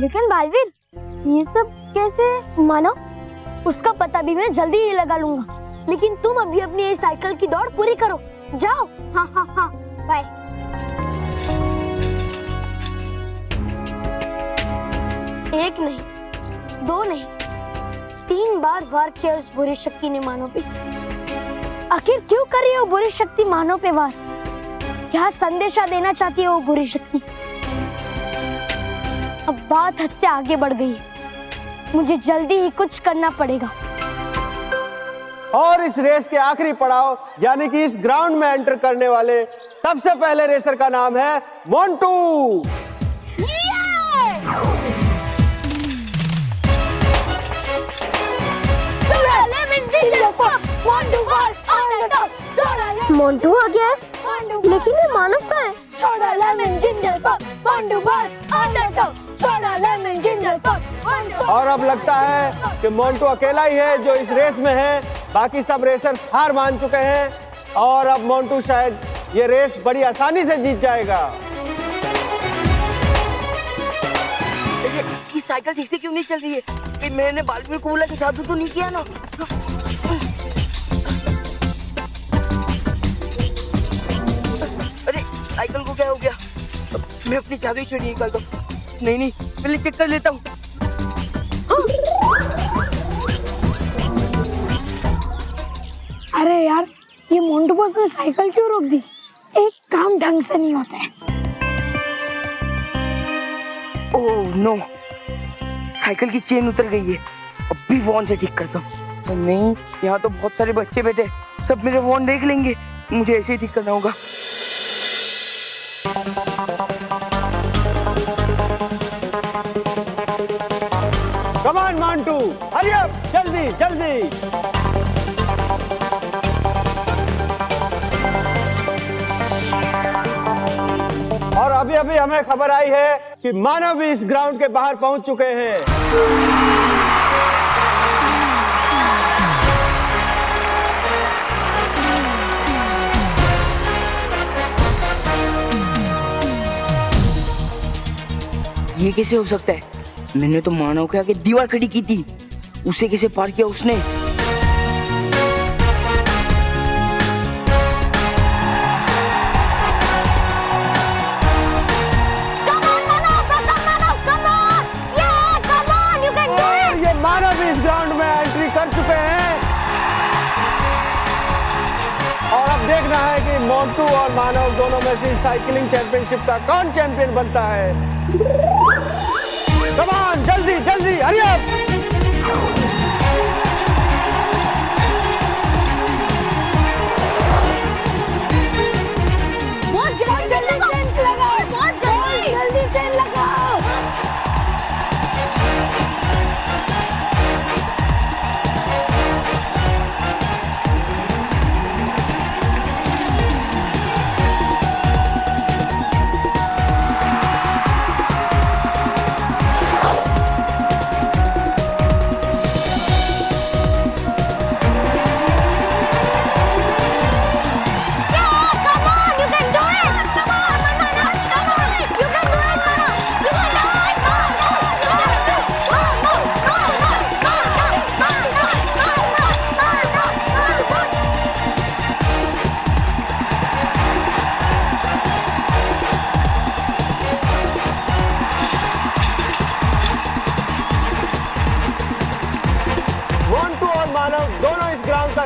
लेकिन बालवीर, ये सब कैसे? मानो उसका पता भी मैं जल्दी ही लगा लूंगा, लेकिन तुम अभी अपनी ये साइकिल की दौड़ पूरी करो। जाओ। हाँ हाँ हाँ, बाय। एक नहीं, दो नहीं, 3 बार वार किया उस बुरी शक्ति ने मानव पे। आखिर क्यों कर रही है वो बुरी शक्ति मानव पे वार? क्या संदेशा देना चाहती है वो बुरी शक्ति? अब बात हद से आगे बढ़ गई है, मुझे जल्दी ही कुछ करना पड़ेगा। और इस रेस के आखिरी पड़ाव यानी कि इस ग्राउंड में एंटर करने वाले सबसे पहले रेसर का नाम है मोंटू। मोंटू आ गया है, लेकिन ये मानव का है। सोडा लेमन जिंजर पॉप मोंटू बस under top, soda lemon ginger pop. और अब लगता है कि मोंटू अकेला ही है जो इस रेस में है, बाकी सब रेसर हार मान चुके हैं और अब मोंटू शायद ये रेस बड़ी आसानी से जीत जाएगा। ये साइकिल ठीक से क्यों नहीं चल रही है? कि मैंने बालवीर को बोला कि जादू तो नहीं किया ना? अरे साइकिल को क्या हो गया? मैं अपनी जादुई छड़ी निकालता हूँ। नहीं, पहले चेक कर लेता हूँ। अरे यार, ये मोंटू बॉस ने साइकिल क्यों रोक दी? एक काम ढंग से नहीं होता है। ओह नो, साइकिल की चेन उतर गई है। अब भी वॉन से ठीक करता हूँ। नहीं, यहाँ तो बहुत सारे बच्चे बैठे, सब मेरे वॉन देख लेंगे। मुझे ऐसे ही ठीक करना होगा। Come on Montu, hurry up, जल्दी जल्दी। और अभी अभी हमें खबर आई है कि मानव भी इस ग्राउंड के बाहर पहुंच चुके हैं। ये कैसे हो सकता है? मैंने तो मानव के आगे दीवार खड़ी की थी, उसे कैसे पार किया उसने? कर चुके हैं और अब देखना है कि मोंटू और मानव दोनों में से साइकिलिंग चैंपियनशिप का कौन चैंपियन बनता है। कम ऑन, जल्दी जल्दी, हरी अप। जल्दी चेन लगाओ।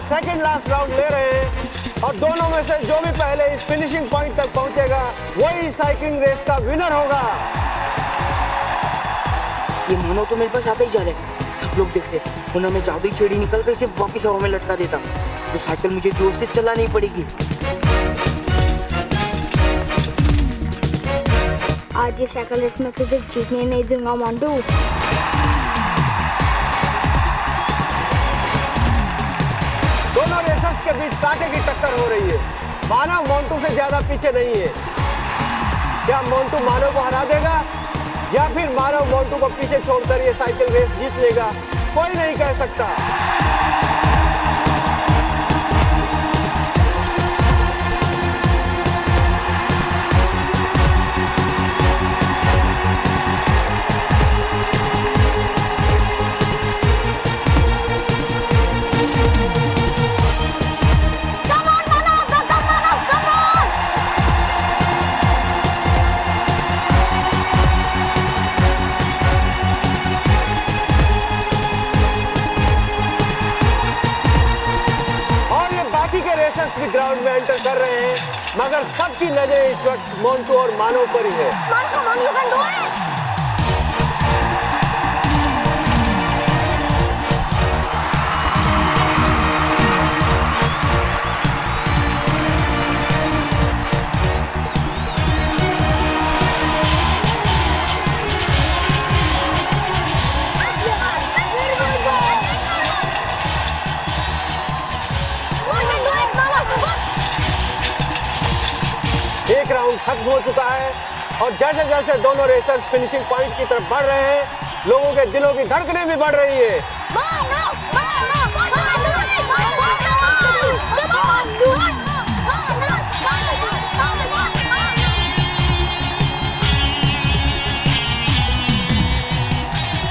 सेकंड लास्ट राउंड ले रहे हैं और दोनों में से जो भी पहले इस फिनिशिंग पॉइंट तक पहुंचेगा वही साइकिलिंग रेस का विनर होगा। ये मानो तो मेरे पास आता ही जा रहे हैं, सब लोग देख रहे हैं, वरना मैं जादुई छड़ी निकल कर इसे वापस हवा में लटका देता तो साइकिल मुझे जोर से चलानी पड़ेगी। आज ये साइकिल रेस में तुझे जीतने नहीं दूंगा मोंटू। दोनों रेसर्स के बीच कांटे की टक्कर हो रही है। मानव मोंटू से ज्यादा पीछे नहीं है। क्या मोंटू मानव को हरा देगा या फिर मानव मोंटू को पीछे छोड़कर ये साइकिल रेस जीत लेगा? कोई नहीं कह सकता। प्लेयर्स भी ग्राउंड में एंटर कर रहे हैं, मगर सबकी नजर इस वक्त मोंटू और मानव पर ही है। एक राउंड खत्म हो चुका है और जैसे जैसे दोनों रेसर्स फिनिशिंग पॉइंट की तरफ बढ़ रहे हैं, लोगों के दिलों की धड़कनें भी बढ़ रही है।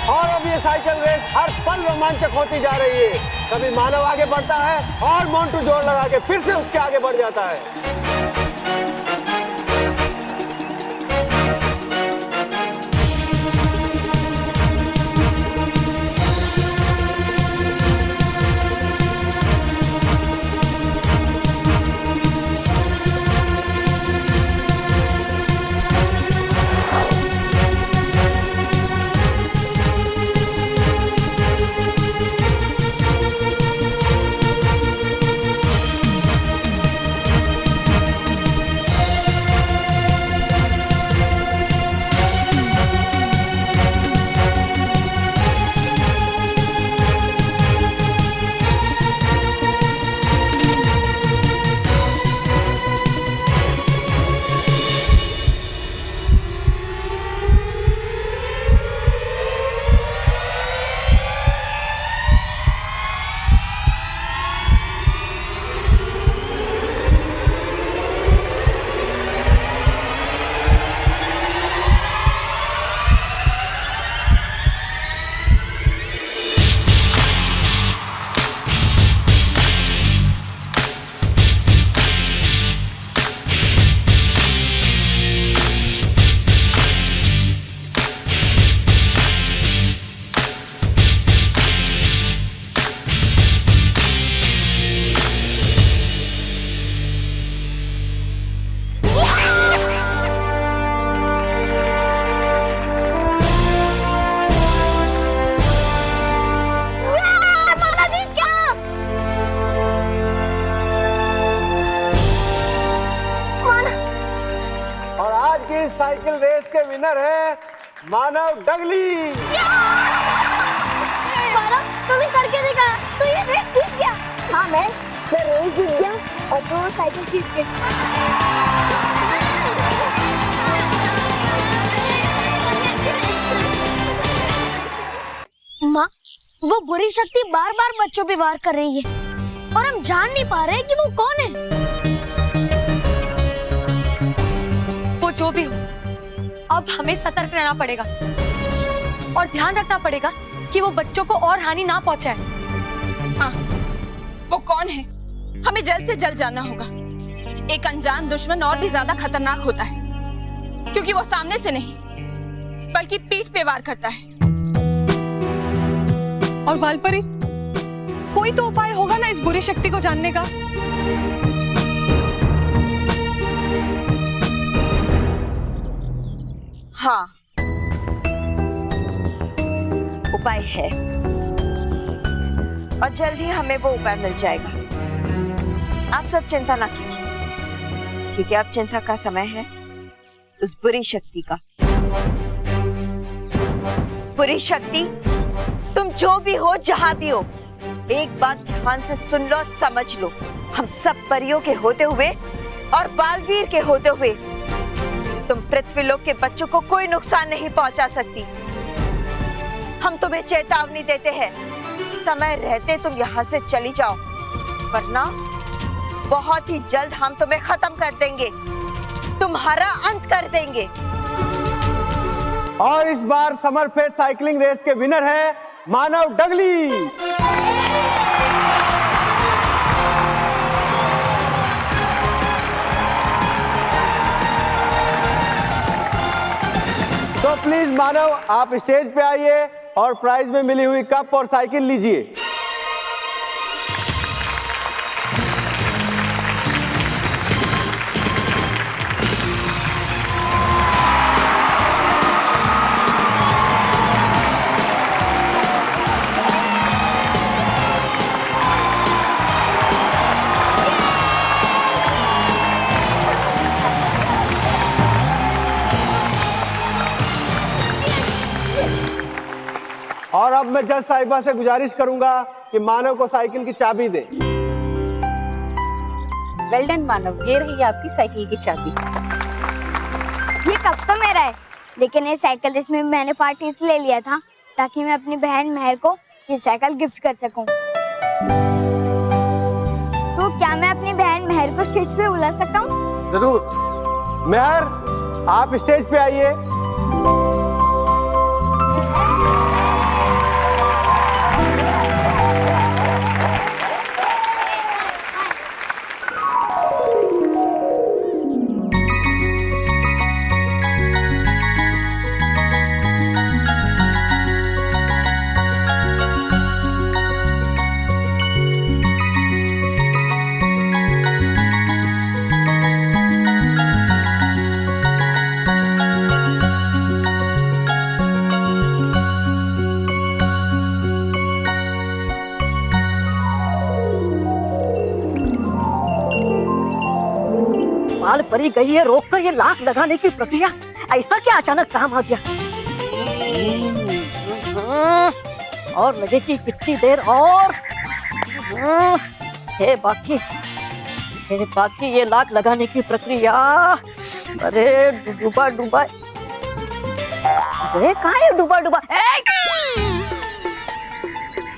और अब ये साइकिल रेस हर पल रोमांचक होती जा रही है। कभी मानव आगे बढ़ता है और मोंटू जोर लगा के फिर से उसके आगे बढ़ जाता है। साइकिल रेस के विनर है मानव डगली। मानव, तुमने करके दिखा, तो ये रेस जीत गया। हाँ मैं रेस जीत गया और तुम साइकिल जीत गए। माँ, वो बुरी शक्ति बार बार बच्चों पे वार कर रही है और हम जान नहीं पा रहे कि वो कौन है। वो जो भी हो, अब हमें सतर्क रहना पड़ेगा और ध्यान रखना पड़ेगा कि वो बच्चों को और हानि ना पहुंचाए। हाँ, वो कौन है हमें जल्द से जल्द जानना होगा। एक अनजान दुश्मन और भी ज्यादा खतरनाक होता है क्योंकि वो सामने से नहीं बल्कि पीठ पे वार करता है। और वालपरी, कोई तो उपाय होगा ना इस बुरी शक्ति को जानने का? हाँ, उपाय है और जल्द ही हमें वो उपाय मिल जाएगा। आप सब चिंता ना कीजिए क्योंकि अब चिंता का समय है उस बुरी शक्ति का। बुरी शक्ति, तुम जो भी हो, जहां भी हो, एक बात ध्यान से सुन लो, समझ लो। हम सब परियों के होते हुए और बालवीर के होते हुए तुम पृथ्वीलोक के बच्चों को कोई नुकसान नहीं पहुंचा सकती। हम तुम्हें चेतावनी देते हैं, समय रहते तुम यहाँ से चली जाओ, वरना बहुत ही जल्द हम तुम्हें खत्म कर देंगे, तुम्हारा अंत कर देंगे। और इस बार समरफेट साइकिलिंग रेस के विनर है मानव डगली। तो प्लीज मानव, आप स्टेज पे आइए और प्राइज में मिली हुई कप और साइकिल लीजिए। मैं जज साहिबा से गुजारिश करूंगा कि मानव को साइकिल की चाबी दे। वेल डन मानव, ये रही आपकी साइकिल की चाबी। ये कब तो मेरा है, लेकिन ये साइकिल रेस में मैंने पार्ट इसलिए लिया था ताकि मैं अपनी बहन मेहर को ये साइकिल गिफ्ट कर सकूं। तो क्या मैं अपनी बहन मेहर को स्टेज पे बुला सकता हूँ? जरूर। मेहर, आप स्टेज पे आइए। बाल परी गई है, रोक कर ये लाख लगाने की प्रक्रिया, ऐसा क्या अचानक काम आ गया? और लगेगी कितनी देर और? है बाकी ये लाख लगाने की प्रक्रिया। अरे डूबा डूबा, अरे कहाँ है डूबा डूबा?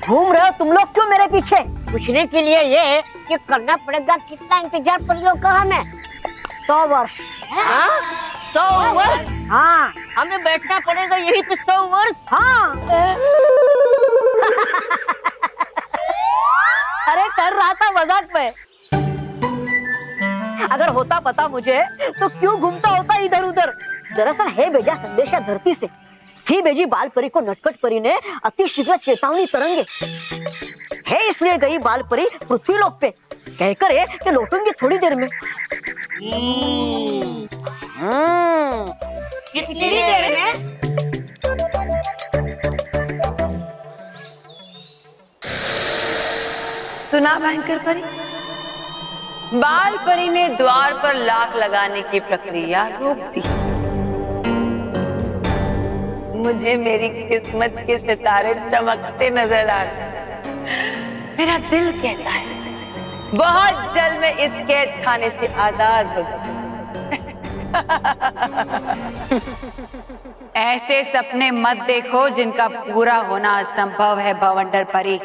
घूम रहे हो तुम लोग क्यों मेरे पीछे? पूछने के लिए ये कि करना पड़ेगा कितना इंतजार परियों का हमें? 100 वर्ष। 100 वर्ष? हाँ, हमें बैठना पड़ेगा यही पे 100 वर्ष। हाँ। अरे कर रहा था मजाक में। अगर होता पता मुझे तो क्यों घूमता होता इधर उधर। दरअसल है भेजा संदेशा धरती से, ही भेजी बाल परी को नटखट परी ने अति शीघ्र चेतावनी तरंगे है, इसलिए गई बाल परी पृथ्वी लोक पे, कहकर है कि लौटूंगी थोड़ी देर में। कितनी देर में? सुना भयंकर परी? बाल परी ने द्वार पर लाख लगाने की प्रक्रिया रोक दी। मुझे मेरी किस्मत के सितारे चमकते नजर आ रहे। मेरा दिल कहता है बहुत जल्द मैं इस कैद खाने से आजाद हो जाऊंगा। ऐसे सपने मत देखो जिनका पूरा होना असंभव है भवंडर परी।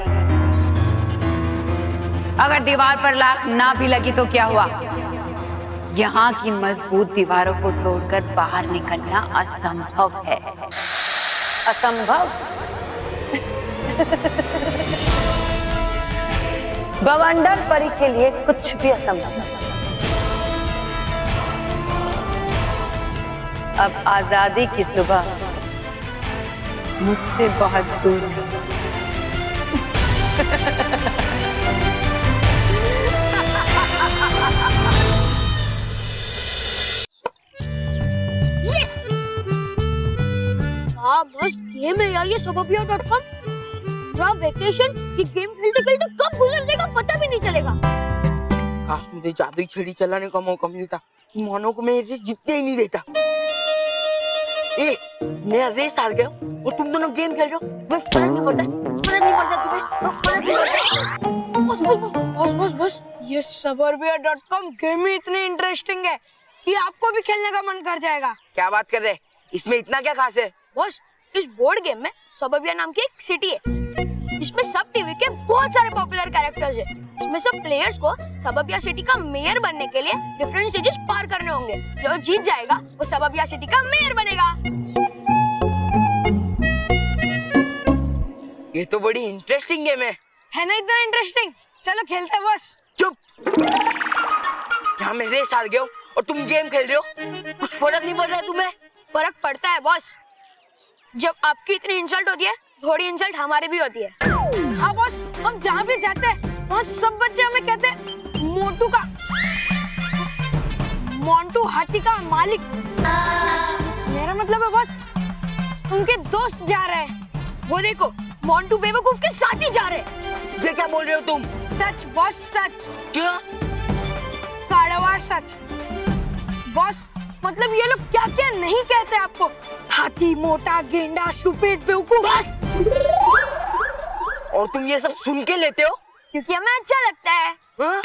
अगर दीवार पर लाख ना भी लगी तो क्या हुआ? यहाँ की मजबूत दीवारों को तोड़कर बाहर निकलना असंभव है। असंभव? भवंडर परी के लिए कुछ भी असंभव है। अब आजादी की सुबह मुझसे बहुत दूर नहीं। मस्त गेम है यार ये सबबिया.com। पूरा वेकेशन ये गेम खेलते खेलते कब गुजर जाएगा पता भी नहीं चलेगा। काश मुझे जादुई छड़ी चलाने का मौका मिलता, मानो को मैं ये रेस जीतने ही नहीं देता। मैं रेस हार गया और तुम दोनों गेम खेल रहे हो, मैं फर्क नहीं पड़ता तुम्हें, फर्क नहीं पड़ता। बस ये सबबिया.com गेम ही इतनी इंटरेस्टिंग है कि आपको भी खेलने का मन कर जाएगा। क्या बात कर रहे, इसमें इतना क्या खास है? बस इस बोर्ड गेम में सबबिया नाम की एक सिटी है, इसमें सब टीवी के बहुत सारे पॉपुलर कैरेक्टर्स हैं। इसमें सब प्लेयर्स को सबबिया सिटी का मेयर बनने के लिए डिफरेंट स्टेजेस पार करने होंगे। जो जीत जाएगा वो सबबिया सिटी का मेयर बनेगा। ये तो बड़ी इंटरेस्टिंग गेम है ना? इतना इंटरेस्टिंग? चलो खेलते हैं। बस चुप। यहाँ मैं रेस हार गया हूँ और तुम गेम खेल रहे हो, कुछ फर्क नहीं पड़ रहा है तुम्हें? फर्क पड़ता है बॉस। जब आपकी इतनी इंसल्ट होती है थोड़ी इंसल्ट हमारी भी होती है। हाँ बॉस, हम जहाँ भी जाते हैं वहाँ सब बच्चे हमें कहते हैं मोंटू हाथी का मालिक। मेरा मतलब है बॉस उनके दोस्त जा रहे हैं। वो देखो मोंटू बेवकूफ के साथ ही जा रहे हैं। ये क्या बोल रहे हो तुम? सच बॉस, सच। क्या? कड़वा सच बॉस। मतलब ये लोग क्या क्या नहीं कहते आपको? हाथी, मोटा, गेंडा, स्टूपिड, बेवकूफ। और तुम ये सब सुन के लेते हो? क्योंकि हमें अच्छा लगता है। हाँ?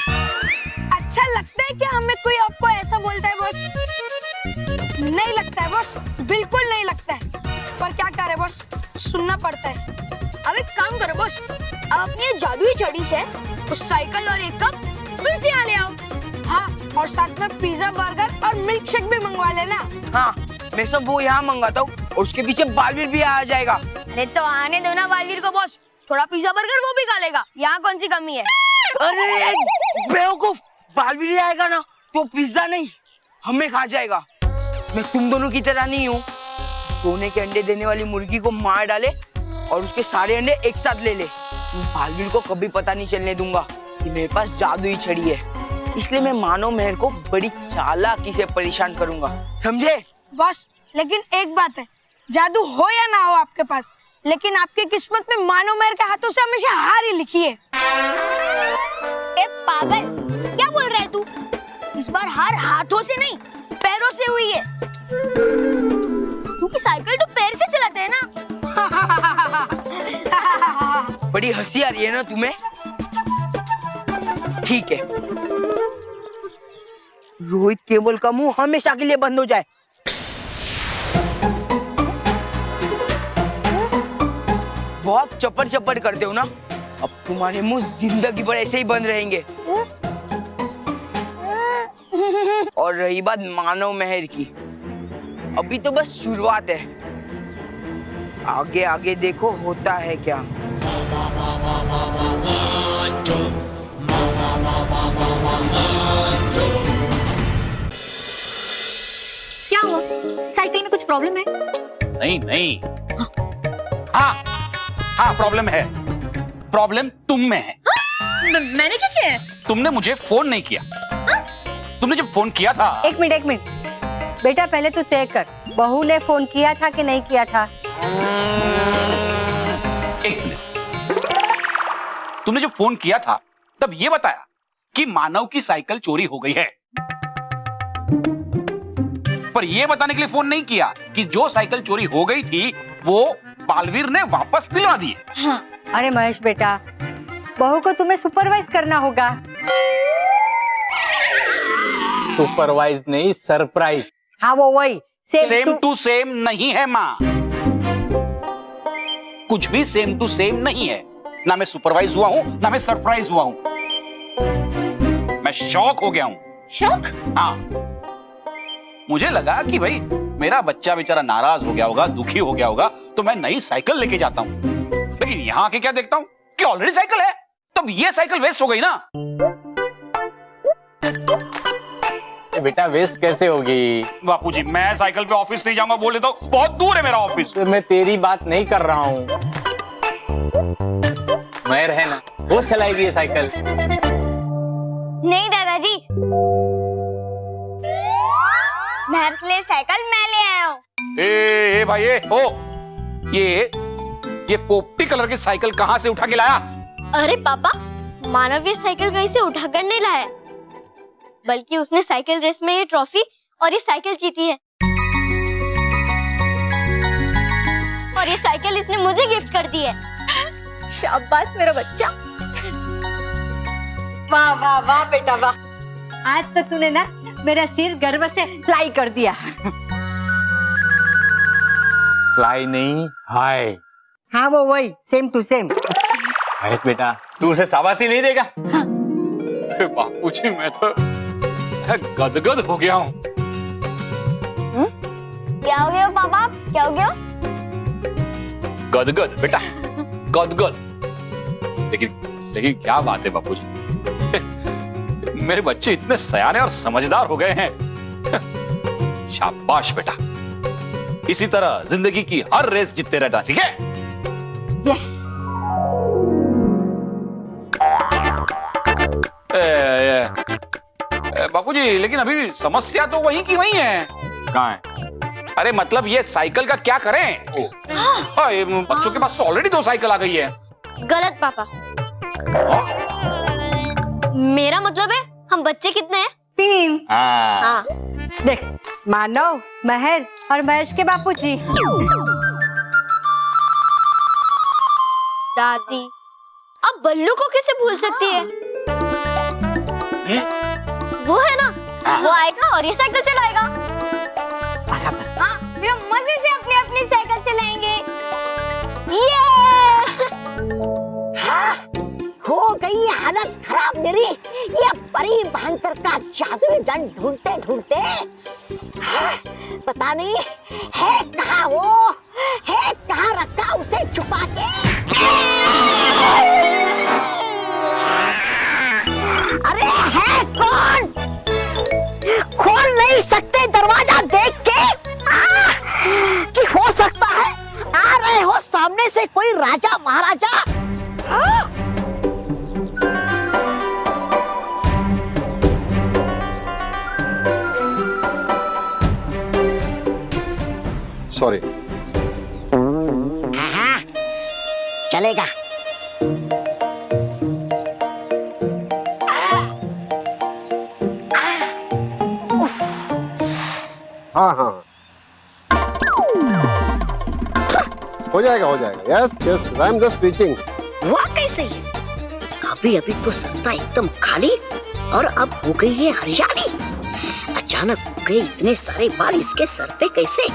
अच्छा लगता है कि हमें कोई आपको ऐसा बोलता है बॉस? नहीं लगता है बॉस, बिल्कुल नहीं लगता है। पर क्या करे बॉस, सुनना पड़ता है। अब एक काम करो बॉस, अब अपनी ये जादुई छड़ी से उस साइकिल और एक कप फिर से यहाँ ले आओ। हाँ, और साथ में पिज्जा, बर्गर और मिल्क शेक भी मंगवा लेना। हाँ, मैं सब वो यहाँ मंगाता हूँ और उसके पीछे बालवीर भी आ जाएगा। अरे तो आने दो ना बालवीर को बॉस, थोड़ा पिज्जा बर्गर वो भी खा लेगा, यहाँ कौन सी कमी है। अरे बेवकूफ, बालवीर आएगा ना तो पिज्जा नहीं हमें खा जाएगा। मैं तुम दोनों की तरह नहीं हूँ, सोने के अंडे देने वाली मुर्गी को मार डाले और उसके सारे अंडे एक साथ ले ले। बालवीर को कभी पता नहीं चलने दूंगा कि मेरे पास जादुई छड़ी है। इसलिए मैं मानव मेहर को बड़ी चालाकी से परेशान करूंगा, समझे? बॉस, लेकिन एक बात है, जादू हो या ना हो आपके पास, लेकिन आपकी किस्मत में मानो मेहर के हाथों से हमेशा हार ही लिखी है। ए पागल, क्या बोल रहा है तू? इस बार हार हाथों से नहीं, पैरों से हुई है। क्योंकि साइकिल तो पैर से चलाते हैं ना। बड़ी हंसी आ रही है ना तुम्हें? ठीक है, रोहित केवल का मुंह हमेशा के लिए बंद हो जाए। बहुत चप्पड़ चप्पड़ करते हो ना, अब तुम्हारे मुंह जिंदगी भर ऐसे ही बंद रहेंगे। और रही बात मानव मेहर की, अभी तो बस शुरुआत है, आगे आगे देखो होता है क्या। क्या हुआ? साइकिल में कुछ प्रॉब्लम है? नहीं नहीं, हाँ हाँ प्रॉब्लम है। प्रॉब्लम तुम में है। मैंने क्या किया है? तुमने मुझे फोन नहीं किया। तुमने जब फोन किया था। एक मिनट बेटा, पहले तू तय कर, बहू ने फोन किया था कि नहीं किया था? एक मिनट, तुमने जब फोन किया था तब ये बताया कि मानव की साइकिल चोरी हो गई है, पर यह बताने के लिए फोन नहीं किया कि जो साइकिल चोरी हो गई थी वो बालवीर ने वापस दिलवा दी है। हाँ। अरे महेश बेटा, बहू को तुम्हें सुपरवाइज करना होगा। सुपरवाइज नहीं, सरप्राइज। हाँ वो वही, सेम टू सेम नहीं है माँ, कुछ भी सेम टू सेम नहीं है। ना मैं सुपरवाइज हुआ हूं ना मैं सरप्राइज हुआ हूं, मैं शॉक हो गया हूं। शॉक? हाँ, मुझे लगा कि भाई मेरा बच्चा बेचारा नाराज हो गया होगा, दुखी हो गया होगा, तो मैं नई साइकिल लेके जाता हूं, लेकिन यहां आके क्या देखता हूं कि ऑलरेडी साइकिल है, तब ये साइकिल वेस्ट हो गई ना। बेटा वेस्ट कैसे होगी? बापूजी मैं साइकिल पे ऑफिस नहीं जाऊंगा बोल देता हूं, बहुत दूर है मेरा ऑफिस। तो मैं तेरी बात नहीं कर रहा हूँ, मैं है ना, वो चलाएगी ये साइकिल। नहीं दादाजी, मेहर के लिए साइकिल मैं ले आया हूँ। ए भाई ये पोपटी कलर की साइकिल कहाँ से उठा के लाया? अरे पापा, मानव ये साइकिल कहीं से उठाकर नहीं लाया, बल्कि उसने साइकिल रेस में ये ट्रॉफी और ये साइकिल जीती है, और ये साइकिल इसने मुझे गिफ्ट कर दी है। शाबाश मेरा बच्चा। वाह वाह वाह बेटा वाह, आज तो तूने ना मेरा सिर गर्व से फ्लाई कर दिया। फ्लाई नहीं, हाय। हाँ वो वही, सेम टू सेम। महेश बेटा, तू उसे शाबाशी नहीं देगा? बापूजी मैं तो गदगद हो गया हूँ। क्या हो गया पापा, क्या हो गया? गदगद बेटा, गदगद। लेकिन क्या बात है बापूजी, मेरे बच्चे इतने सयाने और समझदार हो गए हैं। शाबाश बेटा, इसी तरह जिंदगी की हर रेस जीतते रहना, ठीक है? यस। बापूजी लेकिन अभी समस्या तो वही की वही है। कहाँ है? अरे मतलब ये साइकिल का क्या करें? बच्चों के पास तो ऑलरेडी 2 साइकिल आ गई है। गलत पापा, मेरा मतलब है हम बच्चे कितने हैं? 3। हाँ। देख, मानव, महर और महेश के बापूजी। दादी, अब बल्लू को कैसे भूल सकती है? वो है ना, वो आएगा और ये साइकिल चलाएगा। हाँ, फिर हम मजे से अपनी अपनी साइकिल चलाएंगे। ये हाँ, हो गई हालत खराब मेरी ये परी भयंकर का जादुई दंड ढूंढते ढूंढते। हाँ, पता नहीं है कहाँ वो, है कहाँ रखा उसे छुपा के। अरे है कौन? खोल नहीं सकते दरवाजा देख के? कि हो सकता है आ रहे हो सामने से कोई राजा महाराजा। सॉरी। हाँ, चलेगा। हाँ हाँ हो जाएगा हो जाएगा। Yes yes I am just reaching. वाकई सही। अभी अभी तो सत्ता एकदम खाली और अब हो गई है हरियाली। अचानक हो गए इतने सारे बाल इसके सर पे कैसे?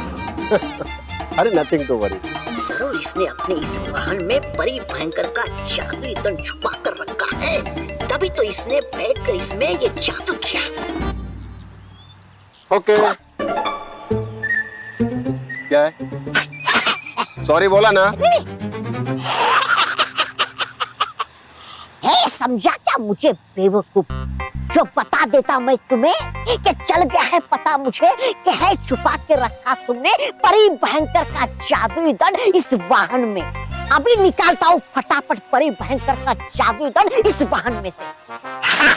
अरे नथिंग टू वरी। जरूर इसने अपने इस वाहन में परी भयंकर का जादुई दंड छुपा कर रखा है, तभी तो इसने बैठकर इसमें ये जादू किया। ओके क्या है? सॉरी बोला ना। समझा क्या मुझे बेवकूफ? जो बता देता मैं तुम्हें कि चल गया है पता मुझे कि है छुपा के रखा तुमने परी भयंकर का जादुई दंड इस वाहन में। अभी निकालता हूँ फटाफट परी भयंकर का जादुई दंड इस वाहन में से। हाँ।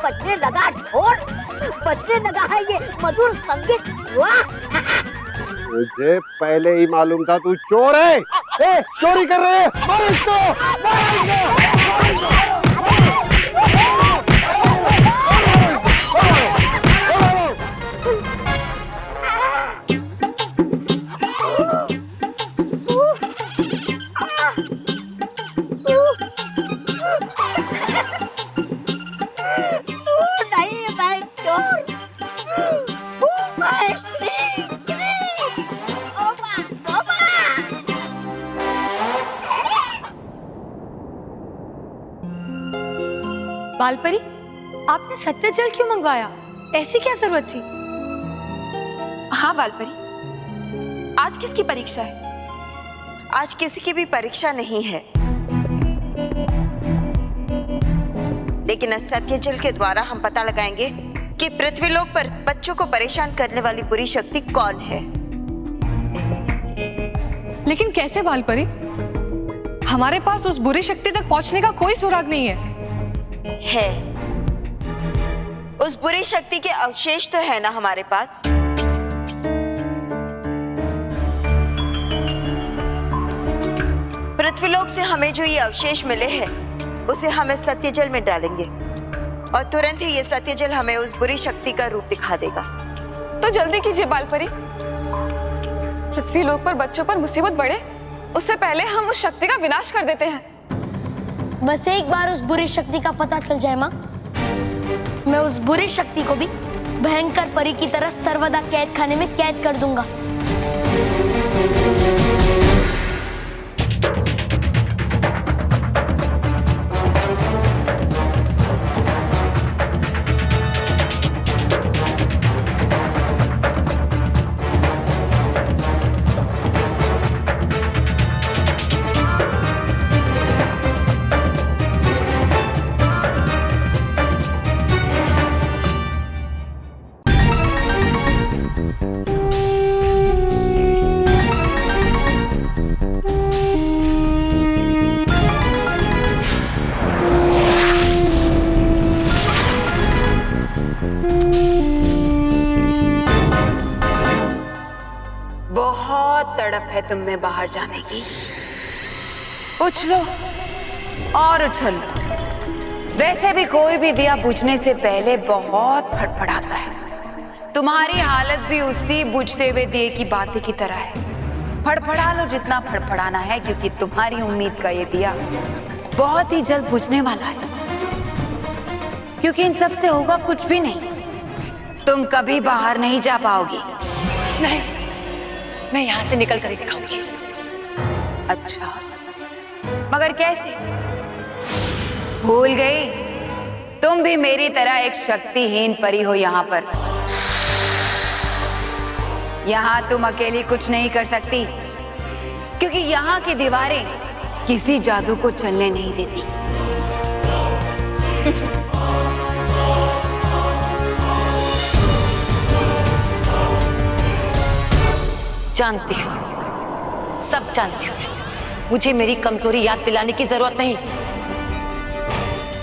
बजने लगा ढोल, बजने लगा है ये मधुर संगीत। वाह! मुझे पहले ही मालूम था तू चोर है। ए, चोरी कर रहे हैं। मारो इसको, मारो इसको। बालपरी, आपने सत्य जल क्यों मंगवाया? ऐसी क्या जरूरत थी? हाँ बालपरी, आज किसकी परीक्षा है? आज किसी की भी परीक्षा नहीं है, लेकिन इस सत्य जल के द्वारा हम पता लगाएंगे कि पृथ्वीलोक पर बच्चों को परेशान करने वाली बुरी शक्ति कौन है। लेकिन कैसे बालपरी? हमारे पास उस बुरी शक्ति तक पहुंचने का कोई सुराग नहीं है। उस बुरी शक्ति के अवशेष तो है ना हमारे पास। पृथ्वीलोक से हमें जो ये अवशेष मिले हैं उसे हम इस सत्यजल में डालेंगे और तुरंत ही ये सत्यजल हमें उस बुरी शक्ति का रूप दिखा देगा। तो जल्दी कीजिए बालपरी, पृथ्वीलोक पर बच्चों पर मुसीबत बढ़े उससे पहले हम उस शक्ति का विनाश कर देते हैं। बस एक बार उस बुरी शक्ति का पता चल जाए माँ, मैं उस बुरी शक्ति को भी भयंकर परी की तरह सर्वदा कैद खाने में कैद कर दूंगा। बहुत तड़प है तुम में बाहर जाने की। उछलो और उछल लो। वैसे भी कोई भी दिया बुझने से पहले बहुत फड़फड़ाता है। तुम्हारी हालत भी उसी बुझते हुए दिए की बातें की तरह है। फड़फड़ा लो जितना फड़फड़ाना है, क्योंकि तुम्हारी उम्मीद का ये दिया बहुत ही जल्द बुझने वाला है। क्योंकि इन सब से होगा कुछ भी नहीं। तुम कभी बाहर नहीं जा पाओगी। नहीं, मैं यहाँ से निकल कर ही दिखाऊंगी। अच्छा, मगर कैसे? भूल गई? तुम भी मेरी तरह एक शक्तिहीन परी हो यहाँ पर। यहाँ तुम अकेली कुछ नहीं कर सकती, क्योंकि यहाँ की दीवारें किसी जादू को चलने नहीं देती। जानती हूँ, सब जानती हूँ। मुझे मेरी कमजोरी याद दिलाने की जरूरत नहीं,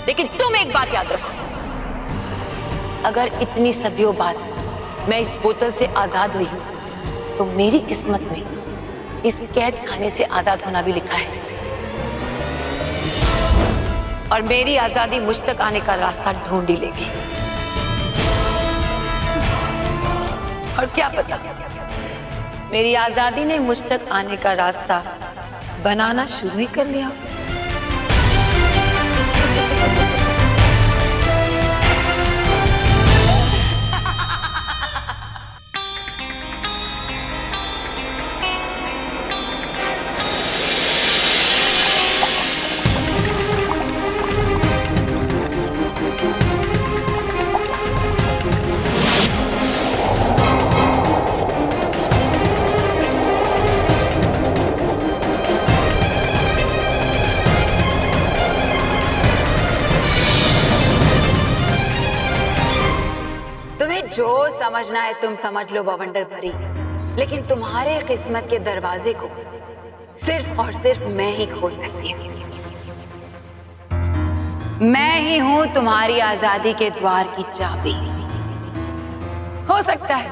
लेकिन तुम एक बात याद रखो, अगर इतनी सदियों बाद मैं इस बोतल से आजाद हुई हूं, तो मेरी किस्मत में इस कैद खाने से आजाद होना भी लिखा है। और मेरी आजादी मुझ तक आने का रास्ता ढूंढ ही लेगी। और क्या पता, मेरी आजादी ने मुझ तक आने का रास्ता बनाना शुरू ही कर लिया। जो समझना है तुम समझ लो बवंडर परी, लेकिन तुम्हारे किस्मत के दरवाजे को सिर्फ और सिर्फ मैं ही खोल सकती हूँ। मैं ही हूँ तुम्हारी आजादी के द्वार की चाबी। हो सकता है,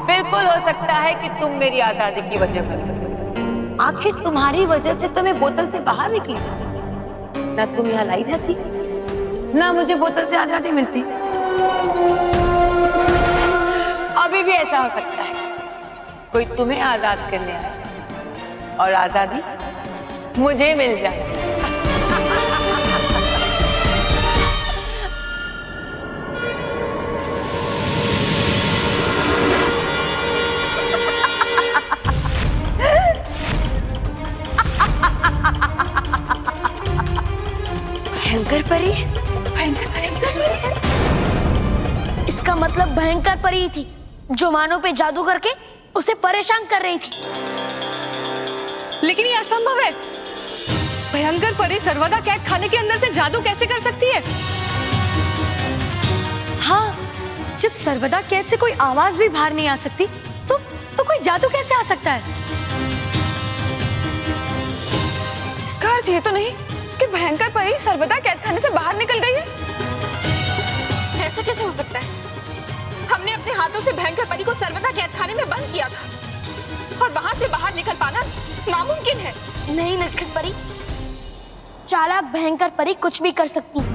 बिल्कुल हो सकता है कि तुम मेरी आजादी की वजह बनो। आखिर तुम्हारी वजह से तो मैं बोतल से बाहर निकली, ना तुम यहाँ लाई जाती, ना मुझे बोतल से आजादी मिलती। अभी भी ऐसा हो सकता है, कोई तुम्हें आजाद करने आए और आजादी मुझे मिल जाए। भयंकर परी? इसका मतलब भयंकर परी थी जो मानव पे जादू करके उसे परेशान कर रही थी। लेकिन ये असंभव है। भयंकर परी सर्वदा कैद खाने के अंदर से जादू कैसे कर सकती है? हाँ, जब सर्वदा कैद से कोई आवाज भी बाहर नहीं आ सकती, तो कोई जादू कैसे आ सकता है? इसका अर्थ ये तो नहीं कि भयंकर परी सर्वदा कैद खाने से बाहर निकल गई है। ऐसा कैसे हो सकता है? हमने अपने हाथों से भयंकर परी को सर्वदा कैद खाने में बंद किया था, और वहां से बाहर निकल पाना नामुमकिन है। नहीं नटखट परी, चालाक भयंकर परी कुछ भी कर सकती है।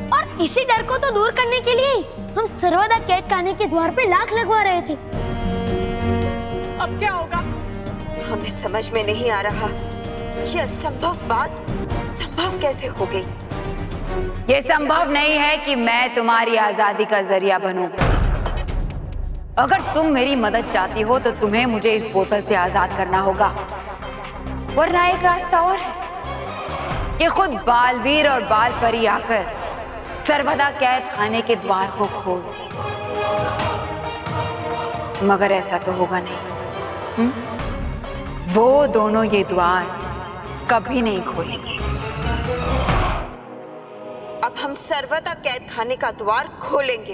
और इसी डर को तो दूर करने के लिए हम सर्वदा कैद खाने के द्वार पे लाख लगवा रहे थे। अब क्या होगा? हमें समझ में नहीं आ रहा, ये असंभव बात संभव कैसे हो गई? ये संभव नहीं है कि मैं तुम्हारी आजादी का जरिया बनूं। अगर तुम मेरी मदद चाहती हो तो तुम्हें मुझे इस बोतल से आजाद करना होगा, वरना एक रास्ता और है कि खुद बालवीर और बाल परी आकर सर्वदा कैद खाने के द्वार को खोल। मगर ऐसा तो होगा नहीं। वो दोनों ये द्वार कभी नहीं खोलेंगे। अब हम सर्वदा कैद खाने का द्वार खोलेंगे।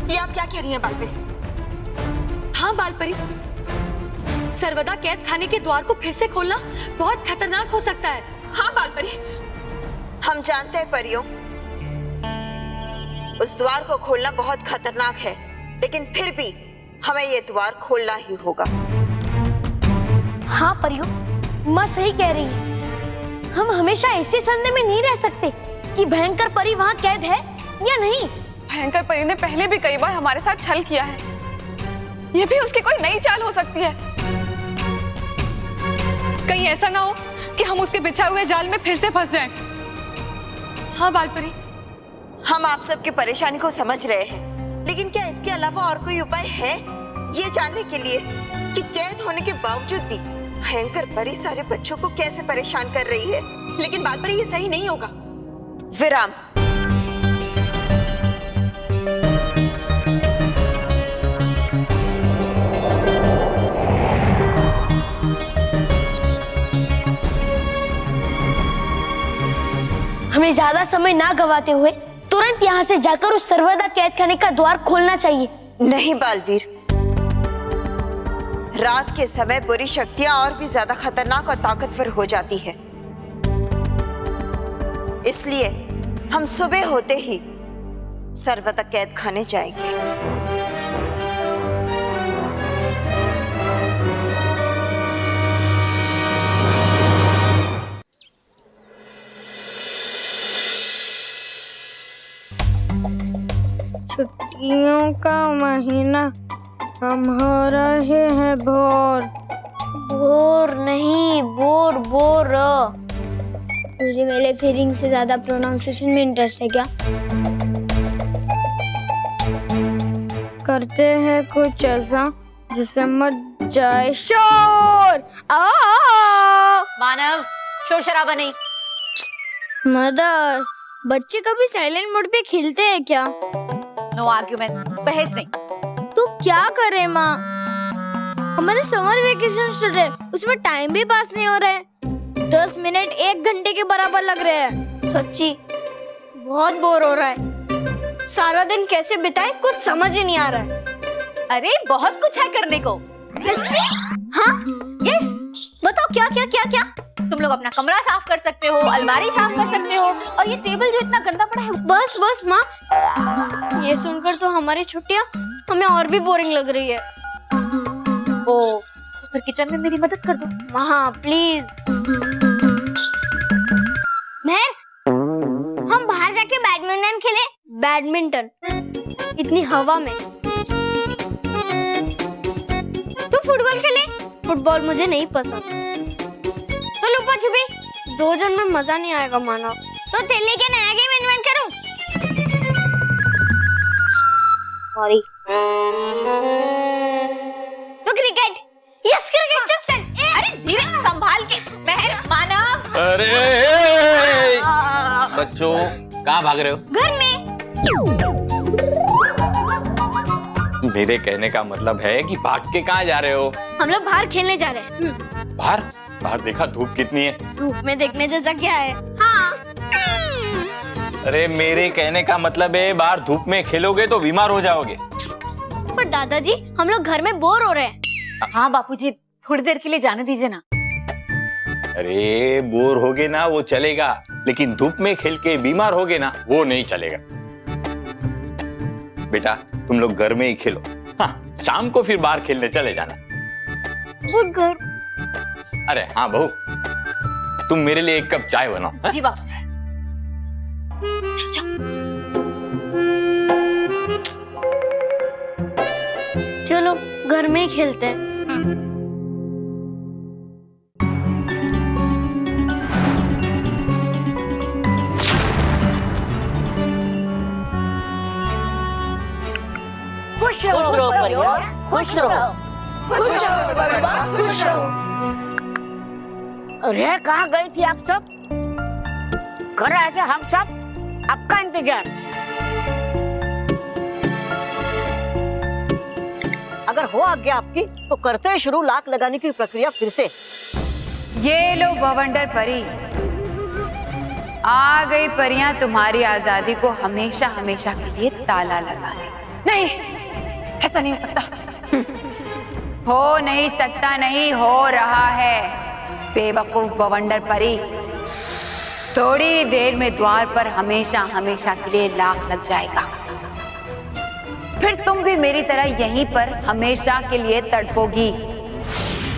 ये आप क्या कह रही हैं बालपरी? हाँ बालपरी, सर्वदा कैद खाने के द्वार को फिर से खोलना बहुत खतरनाक हो सकता है। बालपरी। हम जानते हैं परियों, उस द्वार को खोलना बहुत खतरनाक है, लेकिन फिर भी हमें ये द्वार खोलना ही होगा। हाँ परियो, माँ सही कह रही है। हम हमेशा ऐसे संदेह में नहीं रह सकते कि भयंकर परी वहाँ कैद है या नहीं। भयंकर परी ने पहले भी कई बार हमारे साथ छल किया है, ये भी उसकी कोई नई चाल हो सकती है। कहीं ऐसा ना हो कि हम उसके बिछाए हुए जाल में फिर से फंस जाएं। हाँ बालपरी, हम आप सबकी परेशानी को समझ रहे हैं, लेकिन क्या इसके अलावा और कोई उपाय है ये जानने के लिए कि कैद होने के बावजूद भी भयंकर परी सारे बच्चों को कैसे परेशान कर रही है? लेकिन बालपरी ये सही नहीं होगा। विराम। हमें ज्यादा समय ना गवाते हुए तुरंत यहाँ से जाकर उस सर्वदा कैद खाने का द्वार खोलना चाहिए। नहीं बालवीर, रात के समय बुरी शक्तियां और भी ज्यादा खतरनाक और ताकतवर हो जाती है, इसलिए हम सुबह होते ही सर्वदा कैद खाने जाएंगे। छुट्टियों का महीना, हम हो रहे हैं बोर। बोर नहीं, बोर बोर। मुझे मेरे फीलिंग से ज्यादा प्रोनाउंसिएशन में इंटरेस्ट है क्या? करते हैं कुछ ऐसा जिससे मच जाए शोर। मानव, शोर शराबा नहीं। मदर, बच्चे कभी साइलेंट मोड पे खेलते हैं क्या? नो आर्ग्यूमेंट्स, बहस नहीं। तो क्या करे माँ? हमारे समर वेकेशन शुरू है, उसमें टाइम भी पास नहीं हो रहा है। 10 मिनट 1 घंटे के बराबर लग रहे हैं। सच्ची बहुत बोर हो रहा है। सारा दिन कैसे बिताए कुछ समझ ही नहीं आ रहा है। अरे बहुत कुछ है करने को। सच्ची? हाँ? यस। बताओ क्या क्या क्या क्या? तुम लोग अपना कमरा साफ कर सकते हो, अलमारी साफ कर सकते हो, और ये टेबल जो इतना गंदा पड़ा है। बस बस माँ, ये सुनकर तो हमारी छुट्टियाँ हमें और भी बोरिंग लग रही है। ओ, तो फिर किचन में मेरी मदद कर दो। हाँ प्लीज। मेहर, हम बाहर जाके बैडमिंटन खेले। बैडमिंटन इतनी हवा में। तो फुटबॉल खेले। फुटबॉल मुझे नहीं पसंद। तो लुका छुपी। 2 जन में मजा नहीं आएगा मानव। तो तेले के नया गेम इन्वेंट करूं? सॉरी। तो क्रिकेट। यस क्रिकेट, चल चल। अरे धीरे संभाल के। मेहर, मानव। अरे बच्चों, कहाँ भाग रहे हो? घर में। मेरे कहने का मतलब है कि भाग के कहाँ जा रहे हो? हम लोग बाहर खेलने जा रहे हैं। बाहर? बाहर देखा धूप कितनी है? धूप में देखने जैसा क्या है? हाँ। अरे मेरे कहने का मतलब है बाहर धूप में खेलोगे तो बीमार हो जाओगे। पर दादाजी, हम लोग घर में बोर हो रहे हैं। हाँ बापूजी, थोड़ी देर के लिए जाने दीजिए ना। अरे बोर होगे ना वो चलेगा, लेकिन धूप में खेल के बीमार होगे ना वो नहीं चलेगा। बेटा तुम लोग घर में ही खेलो। हाँ, शाम को फिर बाहर खेलने चले जाना। घर? अरे हाँ बहू, तुम मेरे लिए 1 कप चाय बनाओ। हाँ? जी बापूजी। चलो घर में ही खेलते हैं। खुश रहो परिवार, खुश रहो। अरे कहाँ गई थी आप सब? घर आए थे हम सब, आपका इंतजार। अगर हो आज्ञा आपकी तो करते हैं शुरू लाख लगाने की प्रक्रिया फिर से। ये लो बवंडर परी, आ गई परियां तुम्हारी आजादी को हमेशा हमेशा के लिए ताला लगाने। नहीं, ऐसा नहीं हो सकता। हो नहीं सकता नहीं, हो रहा है बेवकूफ बवंडर परी। थोड़ी देर में द्वार पर हमेशा हमेशा के लिए लाख लग जाएगा। फिर तुम भी मेरी तरह यहीं पर हमेशा के लिए तड़पोगी।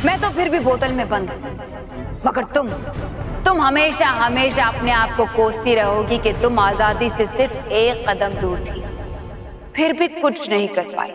मैं तो फिर भी बोतल में बंद हूं, मगर तुम हमेशा हमेशा अपने आप को कोसती रहोगी कि तुम आजादी से सिर्फ एक कदम दूर थी, फिर भी कुछ नहीं कर पाई।